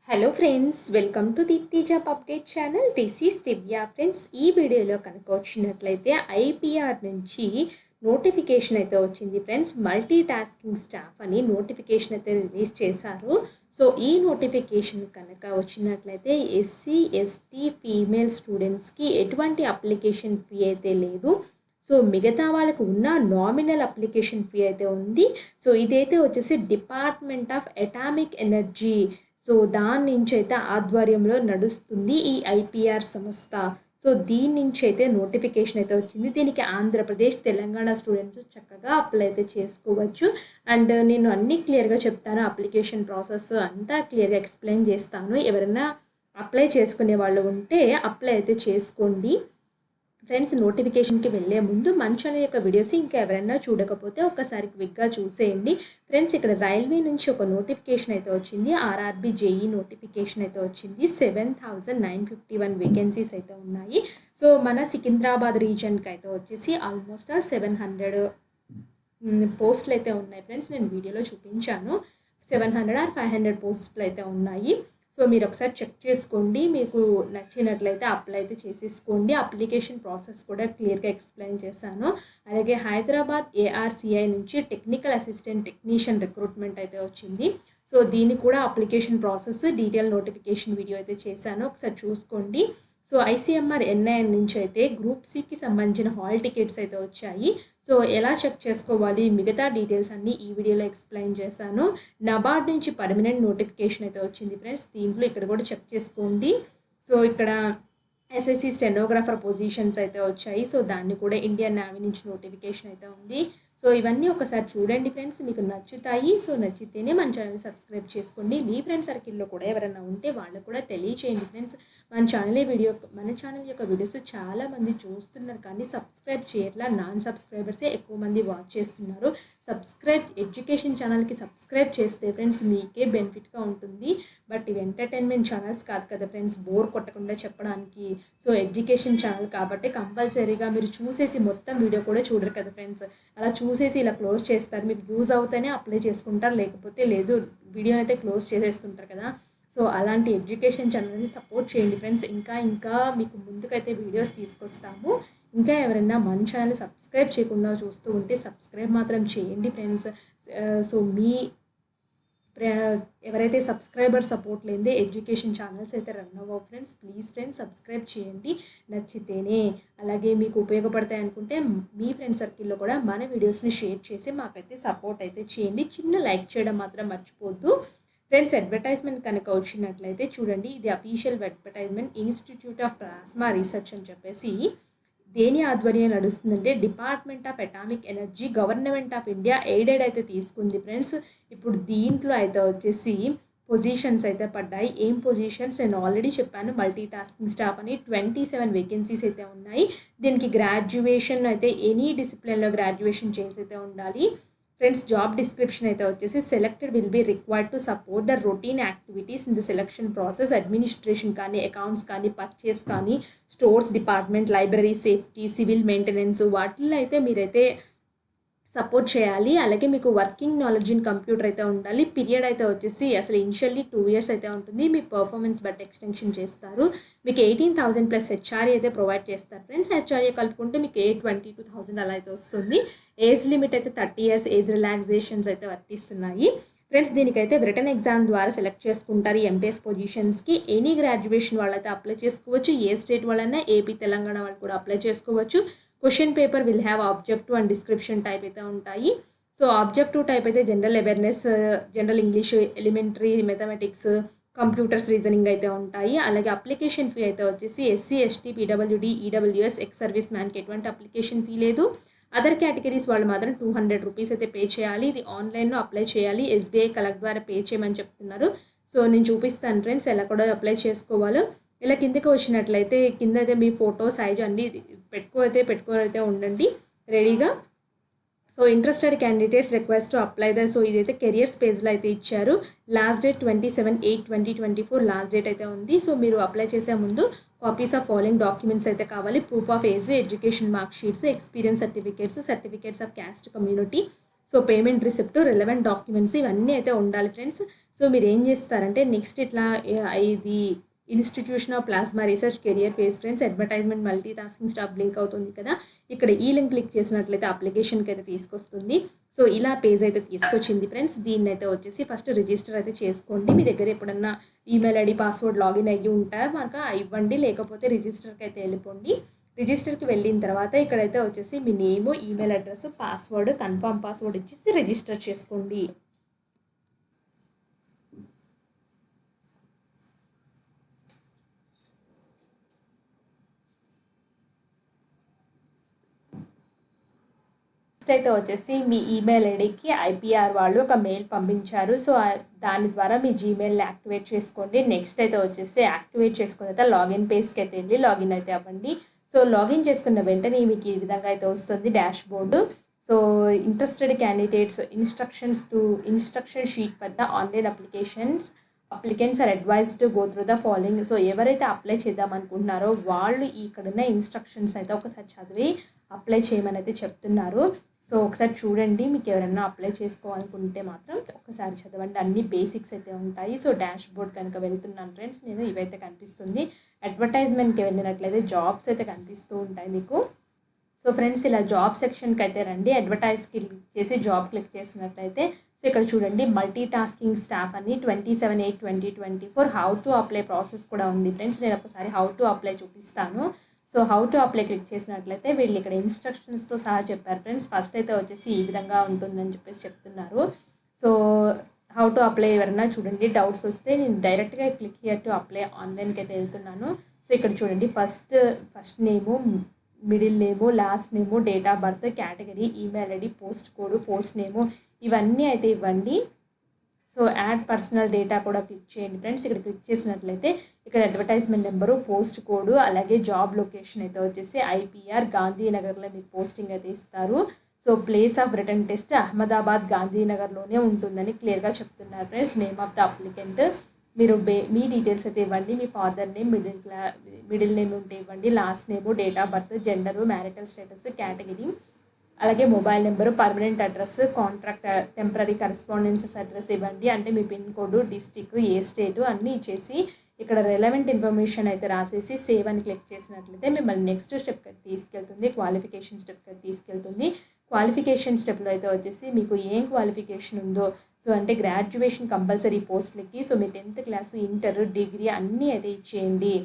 Hello friends, welcome to Deepthi job update channel. This is Divya. Friends, ఈ వీడియోలో కనుక వచ్చినట్లయితే ఐపీఆర్ నుంచి నోటిఫికేషన్ అయితే వచ్చింది ఫ్రెండ్స్. మల్టీ టాస్కింగ్ స్టాఫ్ అని నోటిఫికేషన్ అయితే రిలీజ్ చేశారు. సో ఈ నోటిఫికేషన్ కనుక వచ్చినట్లయితే ఎస్సీ ఎస్టీ ఫీమేల్ స్టూడెంట్స్కి ఎటువంటి అప్లికేషన్ ఫీ అయితే లేదు. సో మిగతా వాళ్ళకు ఉన్న నామినల్ అప్లికేషన్ ఫీ అయితే ఉంది. సో ఇదైతే వచ్చేసి department of atomic energy, so దాని నుంచి అయితే ఆధ్వర్యంలో నడుస్తుంది ఈ ఐపీఆర్ సంస్థ. సో దీని నుంచి అయితే నోటిఫికేషన్ అయితే వచ్చింది. దీనికి ఆంధ్రప్రదేశ్, తెలంగాణ స్టూడెంట్స్ చక్కగా అప్లై అయితే చేసుకోవచ్చు. అండ్ నేను అన్నీ క్లియర్గా చెప్తాను, అప్లికేషన్ ప్రాసెస్ అంతా క్లియర్గా ఎక్స్ప్లెయిన్ చేస్తాను. ఎవరైనా అప్లై చేసుకునే వాళ్ళు ఉంటే అప్లై అయితే చేసుకోండి ఫ్రెండ్స్. నోటిఫికేషన్కి వెళ్ళే ముందు మన ఛానల్ యొక్క వీడియోస్ ఇంకా ఎవరైనా చూడకపోతే ఒక్కసారి క్విక్గా చూసేయండి ఫ్రెండ్స్. ఇక్కడ రైల్వే నుంచి ఒక నోటిఫికేషన్ అయితే వచ్చింది. ఆర్ఆర్బీ జేఈ నోటిఫికేషన్ అయితే వచ్చింది. 7,951 వేకెన్సీస్ అయితే ఉన్నాయి. సో మన సికింద్రాబాద్ రీజన్కి అయితే వచ్చేసి ఆల్మోస్ట్ 700 పోస్టులు అయితే ఉన్నాయి ఫ్రెండ్స్. నేను వీడియోలో చూపించాను. 700 or 500 పోస్టులు అయితే ఉన్నాయి. సో మీరు ఒకసారి చెక్ చేసుకోండి, మీకు నచ్చినట్లయితే అప్లై అయితే చేసేసుకోండి. అప్లికేషన్ ప్రాసెస్ కూడా క్లియర్గా ఎక్స్ప్లెయిన్ చేశాను. అలాగే హైదరాబాద్ ఏఆర్సిఐ నుంచి టెక్నికల్ అసిస్టెంట్ టెక్నీషియన్ రిక్రూట్మెంట్ అయితే వచ్చింది. సో దీనికి కూడా application process detail notification video అయితే చేశాను, ఒకసారి చూసుకోండి. సో ఐసీఎంఆర్ ఎన్ఐఎన్ నుంచి అయితే గ్రూప్ సికి సంబంధించిన హాల్ టికెట్స్ అయితే వచ్చాయి. సో ఎలా చెక్ చేసుకోవాలి, మిగతా డీటెయిల్స్ అన్నీ ఈ వీడియోలో ఎక్స్ప్లెయిన్ చేశాను. నబార్డ్ నుంచి పర్మనెంట్ నోటిఫికేషన్ అయితే వచ్చింది ఫ్రెండ్స్. దీంట్లో ఇక్కడ కూడా చెక్ చేసుకోండి. సో ఇక్కడ ఎస్ఎస్సి స్టెనోగ్రాఫర్ పొజిషన్స్ అయితే వచ్చాయి. సో దాన్ని కూడా ఇండియన్ నేవీ నుంచి నోటిఫికేషన్ అయితే ఉంది. సో ఇవన్నీ ఒకసారి చూడండి ఫ్రెండ్స్, మీకు నచ్చుతాయి. సో నచ్చితేనే మన ఛానల్ సబ్స్క్రైబ్ చేసుకోండి. మీ ఫ్రెండ్ సర్కిల్లో కూడా ఎవరైనా ఉంటే వాళ్ళకు కూడా తెలియచేయండి ఫ్రెండ్స్. మన ఛానల్ యొక్క వీడియోస్ చాలామంది చూస్తున్నారు కానీ సబ్స్క్రైబ్ చేయట్లా. నాన్ సబ్స్క్రైబర్సే ఎక్కువ మంది వాచ్ చేస్తున్నారు. ఎడ్యుకేషన్ ఛానల్కి సబ్స్క్రైబ్ చేస్తే ఫ్రెండ్స్ మీకే బెనిఫిట్గా ఉంటుంది. బట్ ఇవి ఎంటర్టైన్మెంట్ ఛానల్స్ కాదు కదా ఫ్రెండ్స్, బోర్ కొట్టకుండా చెప్పడానికి. సో ఎడ్యుకేషన్ ఛానల్ కాబట్టి కంపల్సరీగా మీరు చూసేసి మొత్తం వీడియో కూడా చూడరు కదా ఫ్రెండ్స్. అలా చూసేసి ఇలా క్లోజ్ చేస్తారు. మీకు యూజ్ అవుతేనే అప్లై చేసుకుంటారు, లేకపోతే లేదు, వీడియోని అయితే క్లోజ్ చేసేస్తుంటారు కదా. సో అలాంటి ఎడ్యుకేషన్ ఛానల్ని సపోర్ట్ చేయండి ఫ్రెండ్స్. ఇంకా మీకు ముందుకైతే వీడియోస్ తీసుకొస్తాము. ఇంకా ఎవరైనా మన ఛానల్ సబ్స్క్రైబ్ చేయకుండా చూస్తూ ఉంటే సబ్స్క్రైబ్ మాత్రం చేయండి ఫ్రెండ్స్. సో ఎవరైతే సబ్స్క్రైబర్ సపోర్ట్ లేదే ఎడ్యుకేషన్ ఛానల్స్ అయితే రన్ అవ్వవు ఫ్రెండ్స్. ప్లీజ్ ఫ్రెండ్స్ సబ్స్క్రైబ్ చేయండి నచ్చితేనే. అలాగే మీకు ఉపయోగపడతాయి అనుకుంటే మీ ఫ్రెండ్ సర్కిల్లో కూడా మన వీడియోస్ని షేర్ చేసి మాకైతే సపోర్ట్ అయితే చేయండి. చిన్న లైక్ చేయడం మాత్రం మర్చిపోద్దు ఫ్రెండ్స్. అడ్వర్టైజ్మెంట్ కనుక వచ్చినట్లయితే చూడండి, ఇది official advertisement. Institute of plasma research అని చెప్పేసి దేని ఆధ్వర్యం నడుస్తుందంటే department of atomic energy, government of India aided అయితే తీసుకుంది ఫ్రెండ్స్. ఇప్పుడు దీంట్లో అయితే వచ్చేసి పొజిషన్స్ అయితే పడ్డాయి. ఏం పొజిషన్స్ నేను ఆల్రెడీ చెప్పాను, మల్టీ టాస్కింగ్ స్టాఫ్ అని 27 వేకెన్సీస్ అయితే ఉన్నాయి. దీనికి గ్రాడ్యుయేషన్ అయితే ఎనీ డిసిప్లిన్లో గ్రాడ్యుయేషన్ చేసి అయితే ఉండాలి ఫ్రెండ్స్. జాబ్ డిస్క్రిప్షన్ అయితే వచ్చేసి selected will be required to support the routine activities in the selection process. Administration కానీ, అకౌంట్స్ కానీ, పర్చేస్ కానీ, stores department, library, safety, civil maintenance వాటిల్లో అయితే మీరైతే సపోర్ట్ చేయాలి. అలాగే మీకు వర్కింగ్ నాలెడ్జ్ ఇన్ కంప్యూటర్ అయితే ఉండాలి. పీరియడ్ అయితే వచ్చేసి అసలు ఇనిషియల్లీ 2 years అయితే ఉంటుంది. మీ పర్ఫార్మెన్స్ బట్టి ఎక్స్టెన్షన్ చేస్తారు. మీకు 18,000 ప్లస్ హెచ్ఆర్ఏ అయితే ప్రొవైడ్ చేస్తారు ఫ్రెండ్స్. హెచ్ఆర్ఏ కలుపుకుంటే మీకు 22,000 అలా అయితే వస్తుంది. ఏజ్ లిమిట్ అయితే 30 years, ఏజ్ రిలాక్సేషన్స్ అయితే వర్తిస్తున్నాయి ఫ్రెండ్స్. దీనికైతే రిటర్న్ ఎగ్జామ్ ద్వారా సెలెక్ట్ చేసుకుంటారు. ఎంటీఎస్ పొజిషన్స్కి ఎనీ గ్రాడ్యుయేషన్ వాళ్ళైతే అప్లై చేసుకోవచ్చు. ఏ స్టేట్ వాళ్ళైనా, ఏపీ, తెలంగాణ వాళ్ళు కూడా అప్లై చేసుకోవచ్చు. Question paper will have objective and description type అయితే ఉంటాయి. సో ఆబ్జెక్టివ్ టైప్ అయితే general awareness, general English, elementary mathematics, computers, reasoning అయితే ఉంటాయి. అలాగే అప్లికేషన్ ఫీ అయితే వచ్చేసి ఎస్సీ, ఎస్టీ, పీడబ్ల్యూడీ, ఈడబ్ల్యూఎస్, ఎక్స్ సర్వీస్ మ్యాన్కి ఎటువంటి అప్లికేషన్ ఫీ లేదు. అదర్ కేటగిరీస్ వాళ్ళు మాత్రం 200 రూపీస్ అయితే పే చేయాలి. ఇది ఆన్లైన్లో అప్లై చేయాలి. ఎస్బీఐ కలెక్ట్ ద్వారా పే చేయమని చెప్తున్నారు. సో నేను చూపిస్తాను ఫ్రెండ్స్ ఎలా కూడా అప్లై చేసుకోవాలో. ఇలా కిందకి వచ్చినట్లయితే కింద అయితే మీ ఫోటో సైజ్ అన్నీ పెట్టుకోరైతే ఉండండి రెడీగా. So interested candidates request to apply so ఇదైతే కెరియర్స్ పేజ్లో అయితే ఇచ్చారు. లాస్ట్ డేట్ 27/8/2024 లాస్ట్ డేట్ అయితే ఉంది. సో మీరు అప్లై చేసే ముందు కాపీస్ ఆఫ్ ఫాలోయింగ్ డాక్యుమెంట్స్ అయితే కావాలి. Proof of age, education mark sheets, experience certificates of caste community, so payment receipt, relevant documents ఇవన్నీ అయితే ఉండాలి ఫ్రెండ్స్. సో మీరు ఏం చేస్తారంటే నెక్స్ట్ ఇట్లా ఇది institution of plasma research career page friends advertisement multi tasking staff link అవుతుంది కదా, ఇక్కడ ఈ లింక్ క్లిక్ చేసినట్లయితే అప్లికేషన్కి అయితే తీసుకొస్తుంది. సో ఇలా పేజ్ అయితే తీసుకొచ్చింది ఫ్రెండ్స్. దీన్ని అయితే వచ్చేసి ఫస్ట్ రిజిస్టర్ అయితే చేసుకోండి. మీ దగ్గర ఎప్పుడన్నా ఈమెయిల్ ఐడి పాస్వర్డ్ లాగిన్ అయ్యి ఉంటా మనకు ఇవ్వండి, లేకపోతే రిజిస్టర్కి అయితే వెళ్ళిపోండి. రిజిస్టర్కి వెళ్ళిన తర్వాత ఇక్కడైతే వచ్చేసి మీ name, email address, password, confirm password ఇచ్చేసి రిజిస్టర్ చేసుకోండి. అయితే వచ్చేసి మీ ఈమెయిల్ ఐడికి ఐపీఆర్ వాళ్ళు ఒక మెయిల్ పంపించారు. సో దాని ద్వారా మీ జీమెయిల్ని యాక్టివేట్ చేసుకోండి. నెక్స్ట్ అయితే వచ్చేసి యాక్టివేట్ చేసుకున్న తర్వాత లాగిన్ పేజ్కి అయితే వెళ్ళి లాగిన్ అయితే అవ్వండి. సో లాగిన్ చేసుకున్న వెంటనే మీకు ఈ విధంగా అయితే వస్తుంది dashboard. So interested candidates instruction sheet for the online applicants are advised to go through the following. So ఎవరైతే అప్లై చేద్దాం అనుకుంటున్నారో వాళ్ళు ఇక్కడున్న ఇన్స్ట్రక్షన్స్ అయితే ఒకసారి చదివి అప్లై చేయమని అయితే చెప్తున్నారు. సో ఒకసారి చూడండి, మీకు ఎవరైనా అప్లై చేసుకోవాలనుకుంటే మాత్రం ఒకసారి చదవండి. అన్ని బేసిక్స్ అయితే ఉంటాయి. సో డాష్ బోర్డ్ కనుక వెళ్తున్నాను ఫ్రెండ్స్, నేను ఇవైతే కనిపిస్తుంది. అడ్వర్టైజ్మెంట్కి వెళ్ళినట్లయితే జాబ్స్ అయితే కనిపిస్తూ ఉంటాయి మీకు. సో ఫ్రెండ్స్ ఇలా జాబ్ సెక్షన్కి అయితే రండి. అడ్వర్టైజ్ క్లిక్ చేసి జాబ్ క్లిక్ చేసినట్లయితే సో ఇక్కడ చూడండి మల్టీ టాస్కింగ్ స్టాఫ్ అని 27/8/2024 హౌ టు అప్లై ప్రాసెస్ కూడా ఉంది ఫ్రెండ్స్. నేను ఒకసారి హౌ టు అప్లై చూపిస్తాను. So how to apply click చేసినట్లయితే వీళ్ళు ఇక్కడ ఇన్స్ట్రక్షన్స్తో సహా చెప్పారు ఫ్రెండ్స్. ఫస్ట్ అయితే వచ్చేసి ఈ విధంగా ఉంటుందని చెప్పేసి చెప్తున్నారు. సో హౌ టు అప్లై ఎవరైనా చూడండి, డౌట్స్ వస్తే నేను డైరెక్ట్గా క్లిక్ హియర్ టు అప్లై ఆన్లైన్కి అయితే వెళ్తున్నాను. సో ఇక్కడ చూడండి first name, middle name, last name, date of birth, category, email ID, post code, post name ఇవన్నీ అయితే ఇవ్వండి. సో యాడ్ పర్సనల్ డేటా కూడా క్లిక్ చేయండి ఫ్రెండ్స్. ఇక్కడ క్లిక్ చేసినట్లయితే ఇక్కడ అడ్వర్టైజ్మెంట్ నెంబరు, పోస్ట్ కోడ్, అలాగే జాబ్ లొకేషన్ అయితే వచ్చేసి ఐపీఆర్ గాంధీనగర్లో మీకు పోస్టింగ్ అయితే ఇస్తారు. So place of written test Ahmedabad గాంధీనగర్లోనే ఉంటుందని క్లియర్గా చెప్తున్నారు friends. Name of the applicant మీరు మీ డీటెయిల్స్ అయితే ఇవ్వండి. మీ ఫాదర్ నేమ్, మిడిల్ నేమ్ ఉంటే ఇవ్వండి, last name, date of birth, gender, marital status, category, అలాగే mobile number, permanent address, contract temporary correspondences address ఇవ్వండి. అంటే మీ పిన్ కోడ్, డిస్టిక్, ఏ స్టేటు అన్నీ ఇచ్చేసి ఇక్కడ రెలవెంట్ ఇన్ఫర్మేషన్ అయితే రాసేసి సేవ్ అని క్లిక్ చేసినట్లయితే మిమ్మల్ని నెక్స్ట్ స్టెప్కి తీసుకెళ్తుంది, క్వాలిఫికేషన్ స్టెప్కి తీసుకెళ్తుంది. క్వాలిఫికేషన్ స్టెప్లో అయితే వచ్చేసి మీకు ఏం క్వాలిఫికేషన్ ఉందో, సో అంటే గ్రాడ్యుయేషన్ కంపల్సరీ పోస్ట్లకి. సో మీ 10th క్లాస్, ఇంటర్, డిగ్రీ అన్నీ అయితే ఇచ్చేయండి.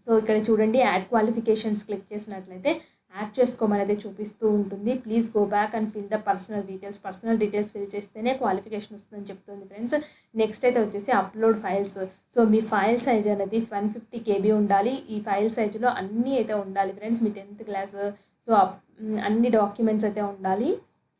సో ఇక్కడ చూడండి యాడ్ క్వాలిఫికేషన్స్ క్లిక్ చేసినట్లయితే యాడ్ చేసుకోమని అయితే చూపిస్తూ ఉంటుంది. Please go back and fill the personal details fill చేస్తేనే క్వాలిఫికేషన్ వస్తుందని చెప్తుంది ఫ్రెండ్స్. నెక్స్ట్ అయితే వచ్చేసి అప్లోడ్ ఫైల్స్. సో మీ ఫైల్ సైజ్ అనేది 150 KB ఉండాలి. ఈ ఫైల్ సైజులో అన్నీ అయితే ఉండాలి ఫ్రెండ్స్. మీ 10th క్లాస్, సో అన్ని డాక్యుమెంట్స్ అయితే ఉండాలి.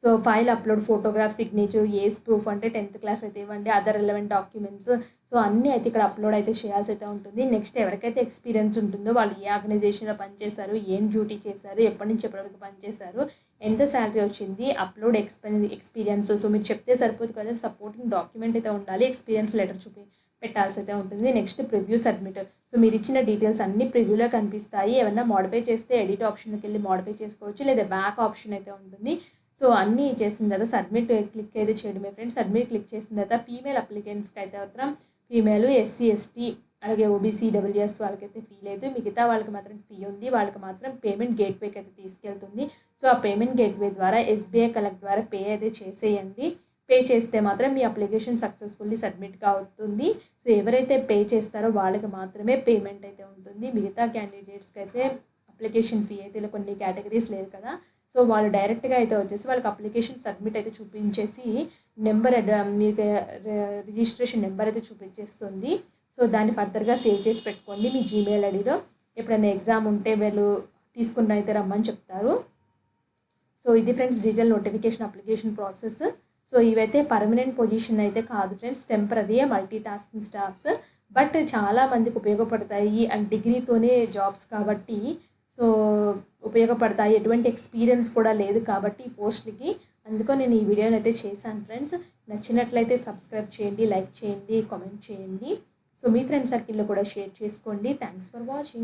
So file upload, photograph, signature, age proof అంటే 10th క్లాస్ అయితే ఇవ్వండి, అదర్ రిలవెంట్ డాక్యుమెంట్స్. సో అన్నీ అయితే ఇక్కడ అప్లోడ్ అయితే చేయాల్సి అయితే ఉంటుంది. నెక్స్ట్ ఎవరికైతే ఎక్స్పీరియన్స్ ఉంటుందో వాళ్ళు ఏ ఆర్గనైజేషన్లో పనిచేశారు, ఏం డ్యూటీ చేశారు, ఎప్పటి నుంచి ఎప్పటివరకు పనిచేశారు, ఎంత శాలరీ వచ్చింది, అప్లోడ్ ఎక్స్పీరియన్స్. సో మీరు చెప్తే సరిపోదు కదా, సపోర్టింగ్ డాక్యుమెంట్ అయితే ఉండాలి, ఎక్స్పీరియన్స్ లెటర్ పెట్టాల్సి అయితే ఉంటుంది. Next preview submit. సో మీరు ఇచ్చిన డీటెయిల్స్ అన్ని ప్రివ్యూలో కనిపిస్తాయి. ఏమన్నా మోడిఫై చేస్తే ఎడిట్ ఆప్షన్కి వెళ్ళి మోడిఫై చేసుకోవచ్చు, లేదా బ్యాక్ ఆప్షన్ అయితే ఉంటుంది. సో అన్నీ చేసిన తర్వాత సబ్మిట్ క్లిక్ అయితే చేయడమే ఫ్రెండ్స్. సబ్మిట్ క్లిక్ చేసిన తర్వాత ఫీమేల్ అప్లికెంట్స్కి అయితే మాత్రం ఫీమేల్, SC ST అలాగే OBC WS వాళ్ళకైతే ఫీ లేదు. మిగతా వాళ్ళకి మాత్రం ఫీ ఉంది. వాళ్ళకి మాత్రం పేమెంట్ గేట్వేకి అయితే తీసుకెళ్తుంది. సో ఆ పేమెంట్ గేట్వే ద్వారా SBI కలెక్ట్ ద్వారా పే అయితే చేసేయండి. పే చేస్తే మాత్రం మీ అప్లికేషన్ సక్సెస్ఫుల్లీ సబ్మిట్గా అవుతుంది. సో ఎవరైతే పే చేస్తారో వాళ్ళకి మాత్రమే పేమెంట్ అయితే ఉంటుంది. మిగతా క్యాండిడేట్స్కి అయితే అప్లికేషన్ ఫీ అయితే కొన్ని కేటగిరీస్ లేదు కదా, సో వాళ్ళు డైరెక్ట్గా అయితే వచ్చేసి వాళ్ళకి అప్లికేషన్ సబ్మిట్ అయితే చూపించేసి నెంబర్, మీకు రిజిస్ట్రేషన్ నెంబర్ అయితే చూపించేస్తుంది. సో దాన్ని ఫర్దర్గా సేవ్ చేసి పెట్టుకోండి మీ జీమెయిల్ ఐడిలో. ఎప్పుడైనా ఎగ్జామ్ ఉంటే వీళ్ళు తీసుకుని అయితే రమ్మని చెప్తారు. సో ఇది friends digital notification application process. So ఇవైతే పర్మనెంట్ పొజిషన్ అయితే కాదు friends, temporary multi tasking staffs. But చాలామందికి ఉపయోగపడతాయి అండ్ డిగ్రీతోనే జాబ్స్ కాబట్టి సో ఉపయోగపడతాయి. ఎటువంటి ఎక్స్పీరియన్స్ కూడా లేదు కాబట్టి ఈ పోస్ట్లకి, అందుకో నేను ఈ వీడియోని అయితే చేశాను ఫ్రెండ్స్. నచ్చినట్లయితే సబ్స్క్రైబ్ చేయండి, లైక్ చేయండి, కామెంట్ చేయండి. సో మీ ఫ్రెండ్ సర్కిల్లో కూడా షేర్ చేసుకోండి. Thanks for watching.